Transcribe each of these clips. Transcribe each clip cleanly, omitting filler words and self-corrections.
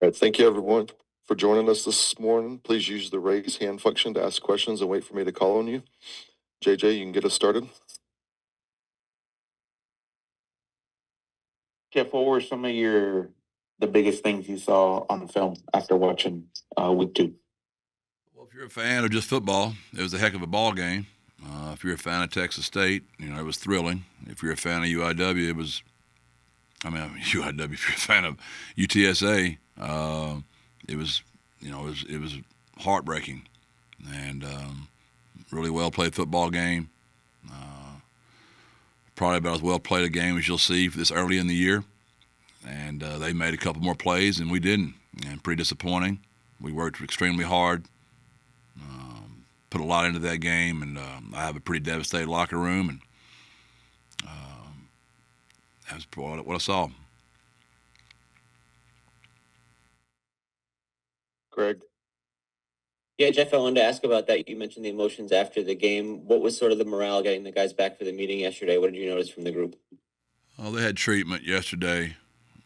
All right, thank you everyone for joining us this morning. Please use the raise hand function to ask questions and wait for me to call on you. JJ, you can get us started. Jeff, what were some of the biggest things you saw on film after watching week 2? Well, if you're a fan of just football, it was a heck of a ball game. If you're a fan of Texas State, it was thrilling. If you're a fan of UIW, UIW. If you're a fan of UTSA, it was, it was heartbreaking, and really well played football game. Probably about as well played a game as you'll see for this early in the year. And they made a couple more plays and we didn't, and pretty disappointing. We worked extremely hard, put a lot into that game, and I have a pretty devastated locker room, and that's what I saw. Greg. Yeah, Jeff, I wanted to ask about that. You mentioned the emotions after the game. What was sort of the morale getting the guys back for the meeting yesterday? What did you notice from the group? Well, they had treatment yesterday.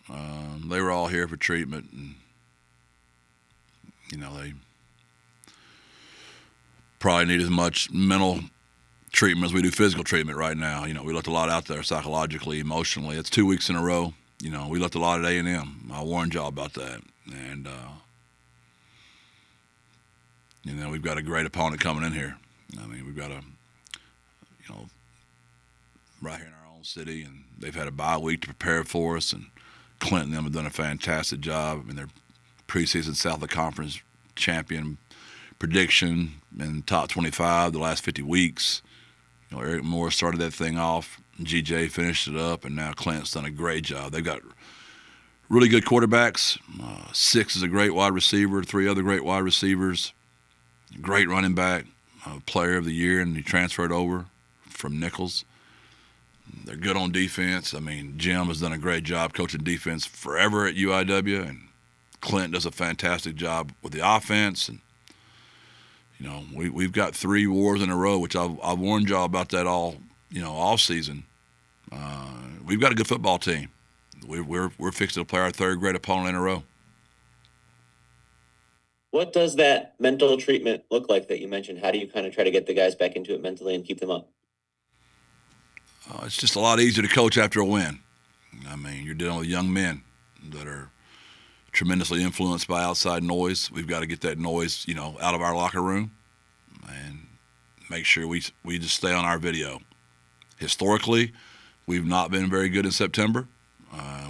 They were all here for treatment, and they probably need as much mental treatment as we do physical treatment right now. We left a lot out there psychologically, emotionally. It's 2 weeks in a row. We left a lot at A&M. I warned y'all about that, and we've got a great opponent coming in here. We've got right here in our own city, and they've had a bye week to prepare for us, and Clinton and them have done a fantastic job. Their preseason South of the Conference champion prediction in top 25 the last 50 weeks. Eric Moore started that thing off, GJ finished it up, and now Clint's done a great job. They've got really good quarterbacks. Six is a great wide receiver, 3 other great wide receivers, great running back, player of the year, and he transferred over from Nichols. They're good on defense. Jim has done a great job coaching defense forever at UIW, and Clint does a fantastic job with the offense. And we've got 3 wars in a row, which I've warned y'all about that all season. We've got a good football team. We're fixing to play our 3rd great opponent in a row. What does that mental treatment look like that you mentioned? How do you kind of try to get the guys back into it mentally and keep them up? It's just a lot easier to coach after a win. You're dealing with young men that are tremendously influenced by outside noise. We've got to get that noise, out of our locker room and make sure we just stay on our video. Historically, we've not been very good in September.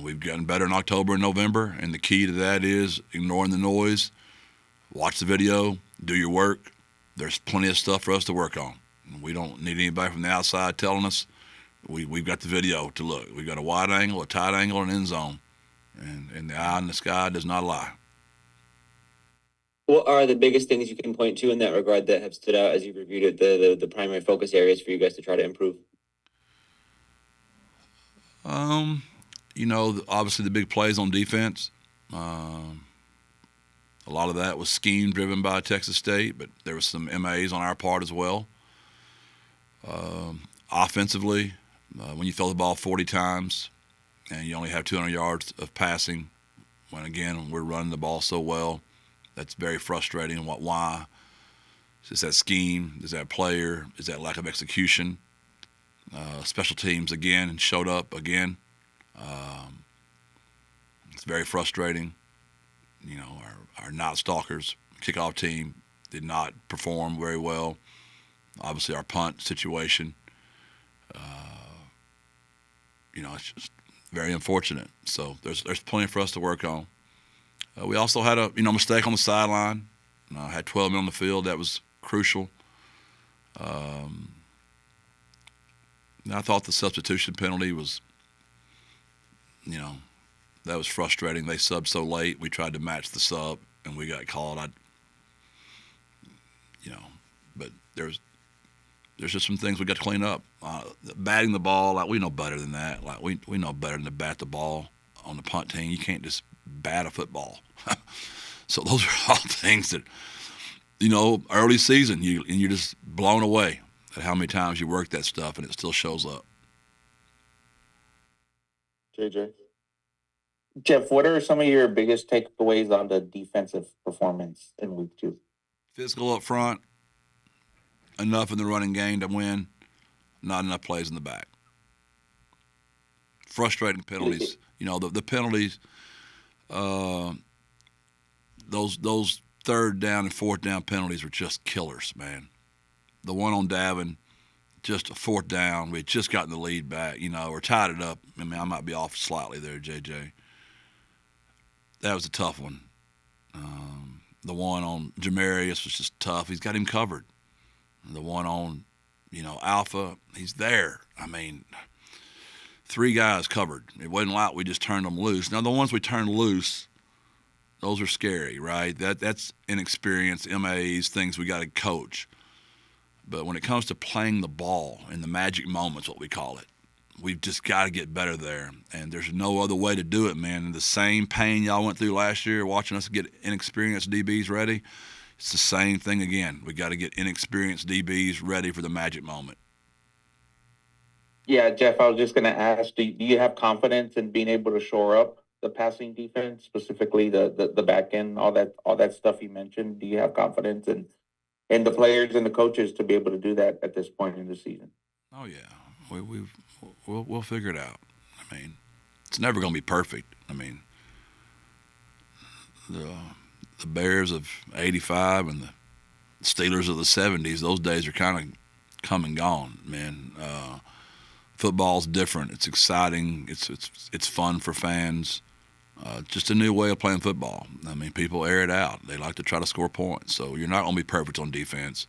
We've gotten better in October and November, and the key to that is ignoring the noise, watch the video, do your work. There's plenty of stuff for us to work on. We don't need anybody from the outside telling us. We've got the video to look. We've got a wide angle, a tight angle, and an end zone. And the eye in the sky does not lie. What are the biggest things you can point to in that regard that have stood out as you've reviewed it, the primary focus areas for you guys to try to improve? Obviously the big plays on defense. A lot of that was scheme driven by Texas State, but there was some MAs on our part as well. Offensively, when you throw the ball 40 times and you only have 200 yards of passing, when again we're running the ball so well, that's very frustrating. Why? Is that scheme? Is that player? Is that lack of execution? Special teams again showed up again. It's very frustrating. Our not stalkers kickoff team did not perform very well. Obviously, our punt situation. It's just very unfortunate. So there's plenty for us to work on. We also had a mistake on the sideline. Had 12 men on the field. That was crucial. I thought the substitution penalty was, that was frustrating. They subbed so late. We tried to match the sub, and we got called. But there's just some things we got to clean up. Batting the ball, we know better than that. We know better than to bat the ball on the punt team. You can't just bat a football. So those are all things that, early season, you're just blown away at how many times you work that stuff and it still shows up. JJ. Jeff, what are some of your biggest takeaways on the defensive performance in week 2? Physical up front, enough in the running game to win, not enough plays in the back. Frustrating penalties. You know, the penalties, those third down and fourth down penalties were just killers, man. The one on Davin, just a fourth down. We had just gotten the lead back, you know, or tied it up. I mean, I might be off slightly there, JJ. That was a tough one. The one on Jamarius was just tough. He's got him covered. The one on, you know, Alpha, he's there. I mean, 3 guys covered. It wasn't like we just turned them loose. Now, the ones we turned loose, those are scary, right? That's inexperience, MAs, things we got to coach. But when it comes to playing the ball in the magic moments, what we call it, we've just got to get better there. And there's no other way to do it, man. And the same pain y'all went through last year watching us get inexperienced DBs ready, it's the same thing again. We got to get inexperienced DBs ready for the magic moment. Yeah, Jeff, I was just going to ask, do you have confidence in being able to shore up the passing defense, specifically the back end, all that stuff you mentioned? Do you have confidence in the players and the coaches to be able to do that at this point in the season? Oh yeah, we'll figure it out. I mean, it's never going to be perfect. I mean, the Bears of '85 and the Steelers of the '70s, those days are kind of come and gone, man. Football's different. It's exciting. It's fun for fans. Just a new way of playing football. I mean, people air it out. They like to try to score points. So you're not going to be perfect on defense,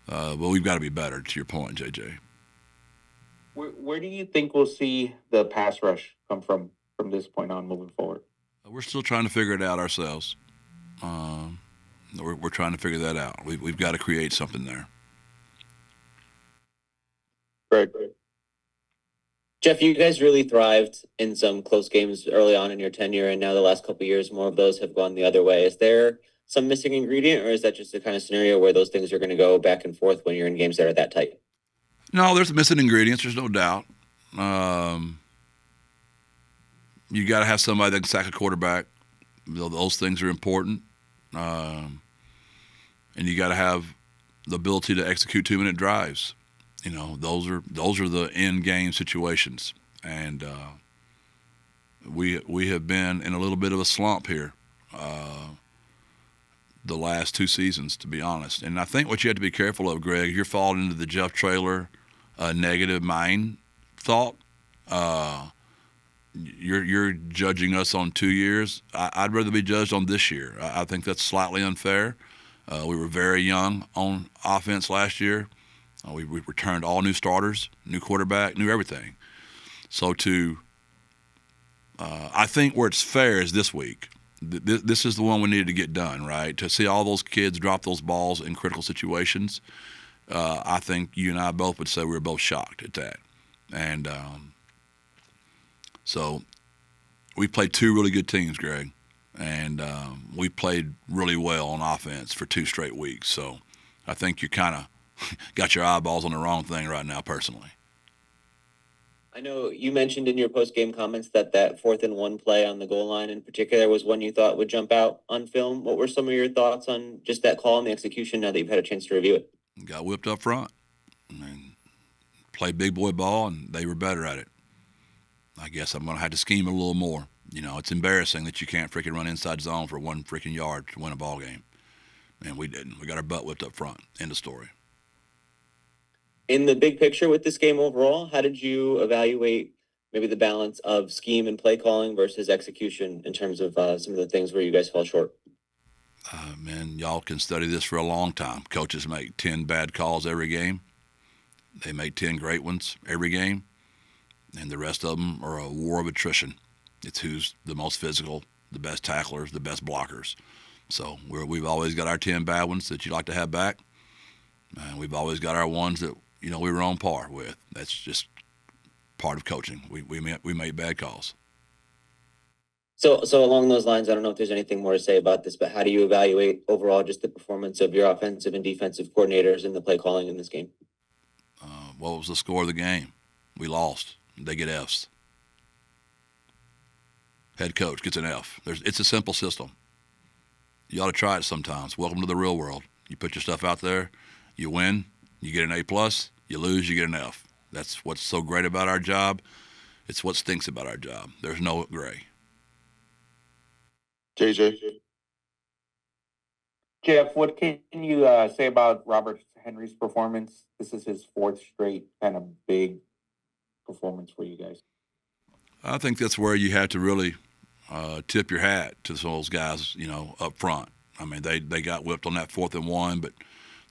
but we've got to be better. To your point, JJ. Where do you think we'll see the pass rush come from this point on moving forward? We're still trying to figure it out ourselves. We're trying to figure that out. We've got to create something there. Greg. Jeff, you guys really thrived in some close games early on in your tenure, and now the last couple of years, more of those have gone the other way. Is there some missing ingredient, or is that just the kind of scenario where those things are going to go back and forth when you're in games that are that tight? No, there's missing ingredients. There's no doubt. You got to have somebody that can sack a quarterback. Those things are important. And you got to have the ability to execute 2-minute drives. You know, those are the end game situations, and we have been in a little bit of a slump here the last 2 seasons, to be honest. And I think what you have to be careful of, Greg, you're falling into the Jeff Traylor negative mind thought. You're judging us on 2 years. I'd rather be judged on this year. I think that's slightly unfair. We were very young on offense last year. We returned all new starters, new quarterback, new everything. So I think where it's fair is this week. This is the one we needed to get done, right? To see all those kids drop those balls in critical situations, I think you and I both would say we were both shocked at that. And so we played 2 really good teams, Greg, and we played really well on offense for 2 straight weeks. So I think you kind of got your eyeballs on the wrong thing right now, personally. I know you mentioned in your post-game comments that 4th and 1 play on the goal line in particular was one you thought would jump out on film. What were some of your thoughts on just that call and the execution now that you've had a chance to review it? Got whipped up front. I mean, played big boy ball, and they were better at it. I guess I'm going to have to scheme a little more. You know, it's embarrassing that you can't freaking run inside zone for 1 freaking yard to win a ball game. And we didn't. We got our butt whipped up front. End of story. In the big picture with this game overall, how did you evaluate maybe the balance of scheme and play calling versus execution in terms of some of the things where you guys fell short? Man, y'all can study this for a long time. Coaches make 10 bad calls every game. They make 10 great ones every game. And the rest of them are a war of attrition. It's who's the most physical, the best tacklers, the best blockers. So we've always got our 10 bad ones that you like to have back. And we've always got our ones that, you know, we were on par with. That's just part of coaching. We made bad calls. So along those lines, I don't know if there's anything more to say about this, but how do you evaluate overall just the performance of your offensive and defensive coordinators in the play calling in this game? What was the score of the game? We lost. They get Fs. head coach, gets an F. It's a simple system. You ought to try it sometimes. Welcome to the real world. You put your stuff out there, you win, you get an A+, you lose, you get an F. That's what's so great about our job. It's what stinks about our job. There's no gray. JJ. Jeff, what can you say about Robert Henry's performance? This is his fourth straight kind of big performance for you guys. I think that's where you have to really tip your hat to those guys, up front. I mean, they got whipped on that 4th and 1, but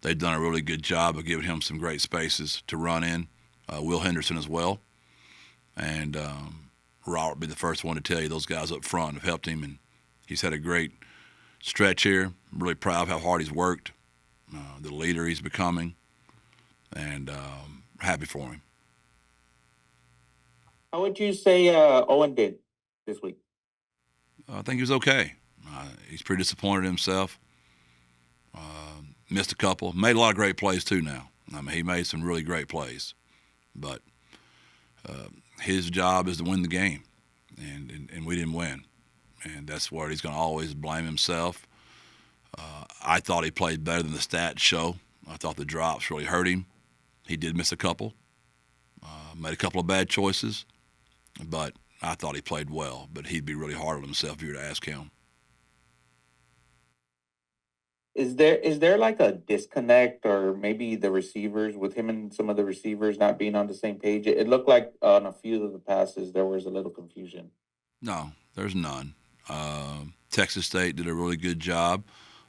they've done a really good job of giving him some great spaces to run in. Will Henderson as well. And Robert will be the first one to tell you those guys up front have helped him, and he's had a great stretch here. I'm really proud of how hard he's worked, the leader he's becoming, and happy for him. How would you say Owen did this week? I think he was okay. He's pretty disappointed in himself. Missed a couple. Made a lot of great plays, too, now. I mean, he made some really great plays. But his job is to win the game, and we didn't win. And that's where he's going to always blame himself. I thought he played better than the stats show. I thought the drops really hurt him. He did miss a couple. Made a couple of bad choices. But I thought he played well. But he'd be really hard on himself if you were to ask him. Is there like a disconnect, or maybe the receivers, with him and some of the receivers not being on the same page? It looked like on a few of the passes there was a little confusion. No, there's none. Texas State did a really good job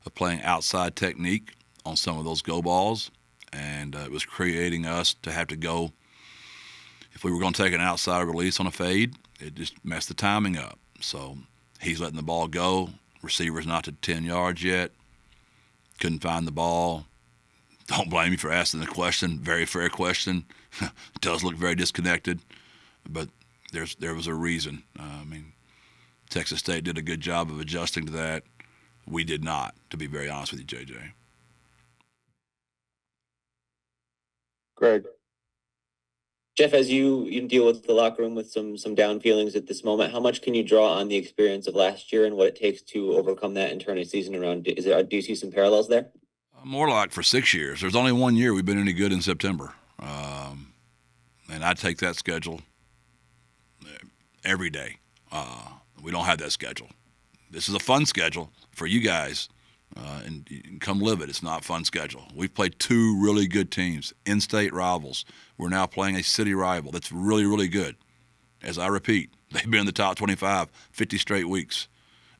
of playing outside technique on some of those go balls, and it was creating us to have to go. If we were going to take an outside release on a fade, it just messed the timing up. So he's letting the ball go. Receiver's not to 10 yards yet. Couldn't find the ball. Don't blame me for asking the question. Very fair question. Does look very disconnected, but there was a reason. Texas State did a good job of adjusting to that. We did not, to be very honest with you, JJ. Greg. Jeff, as you deal with the locker room with some down feelings at this moment, how much can you draw on the experience of last year and what it takes to overcome that and turn a season around? Do you see some parallels there? More like for 6 years. There's only 1 year we've been any good in September. And I take that schedule every day. We don't have that schedule. This is a fun schedule for you guys, and you can come live it. It's not a fun schedule. We've played 2 really good teams, in-state rivals. We're now playing a city rival that's really, really good. As I repeat, they've been in the top 25 50 straight weeks.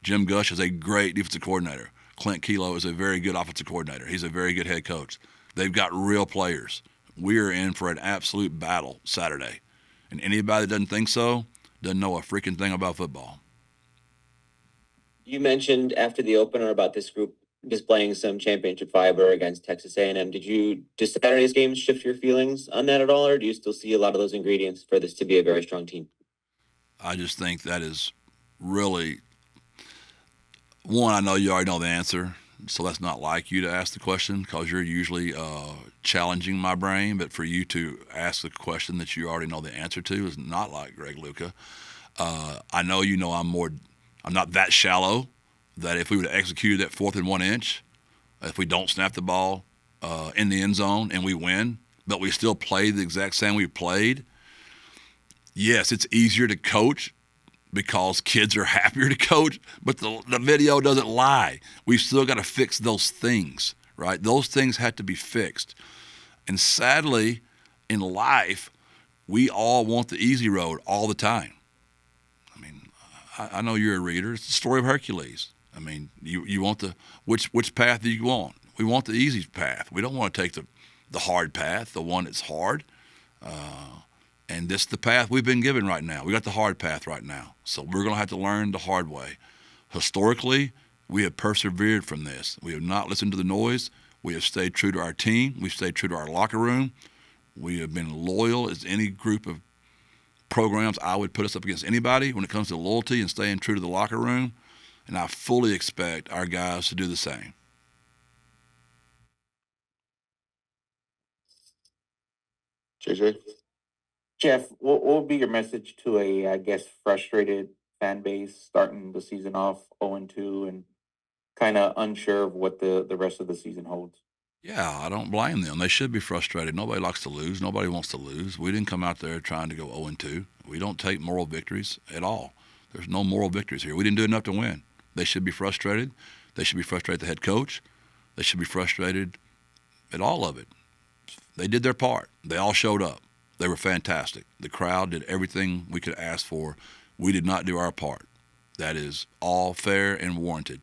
Jim Gush is a great defensive coordinator. Clint Kelo is a very good offensive coordinator. He's a very good head coach. They've got real players. We are in for an absolute battle Saturday. And anybody that doesn't think so doesn't know a freaking thing about football. You mentioned after the opener about this group displaying some championship fiber against Texas A&M. Does Saturday's game shift your feelings on that at all, or do you still see a lot of those ingredients for this to be a very strong team? I just think that is really one. I know you already know the answer, so that's not like you to ask the question because you're usually challenging my brain. But for you to ask the question that you already know the answer to is not like Greg Luca. I know I'm not that shallow that if we would have executed that 4th and 1 inch, if we don't snap the ball in the end zone and we win, but we still play the exact same we played, yes, it's easier to coach because kids are happier to coach, but the video doesn't lie. We've still got to fix those things, right? Those things had to be fixed. And sadly, in life, we all want the easy road all the time. I know you're a reader. It's the story of Hercules. You want which path do you want? We want the easy path. We don't want to take the hard path, the one that's hard. And this is the path we've been given right now. We got the hard path right now. So we're going to have to learn the hard way. Historically, we have persevered from this. We have not listened to the noise. We have stayed true to our team. We've stayed true to our locker room. We have been loyal as any group of programs. I would put us up against anybody when it comes to loyalty and staying true to the locker room. And I fully expect our guys to do the same. JJ. Jeff, what would be your message to a, I guess, frustrated fan base starting the season off 0-2 and kind of unsure of what the rest of the season holds. Yeah, I don't blame them. They should be frustrated. Nobody likes to lose. Nobody wants to lose. We didn't come out there trying to go 0-2. We don't take moral victories at all. There's no moral victories here. We didn't do enough to win. They should be frustrated. They should be frustrated at the head coach. They should be frustrated at all of it. They did their part. They all showed up. They were fantastic. The crowd did everything we could ask for. We did not do our part. That is all fair and warranted.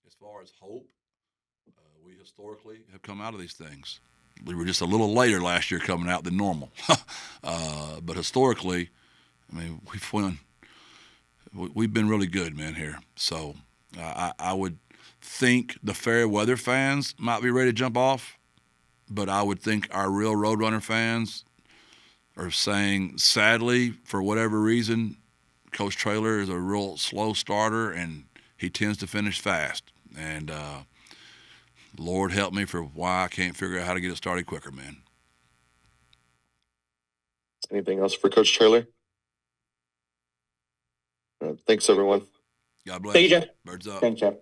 As far as hope, we historically have come out of these things. We were just a little later last year coming out than normal. But historically, I mean, we've won. We've been really good, man, here. So I would think the fair weather fans might be ready to jump off, but I would think our real Roadrunner fans are saying, sadly, for whatever reason, Coach Traylor is a real slow starter, and he tends to finish fast. And Lord help me for why I can't figure out how to get it started quicker, man. Anything else for Coach Traylor? Thanks, everyone. God bless. Thank you, Jeff. Birds up. Thanks, Jeff.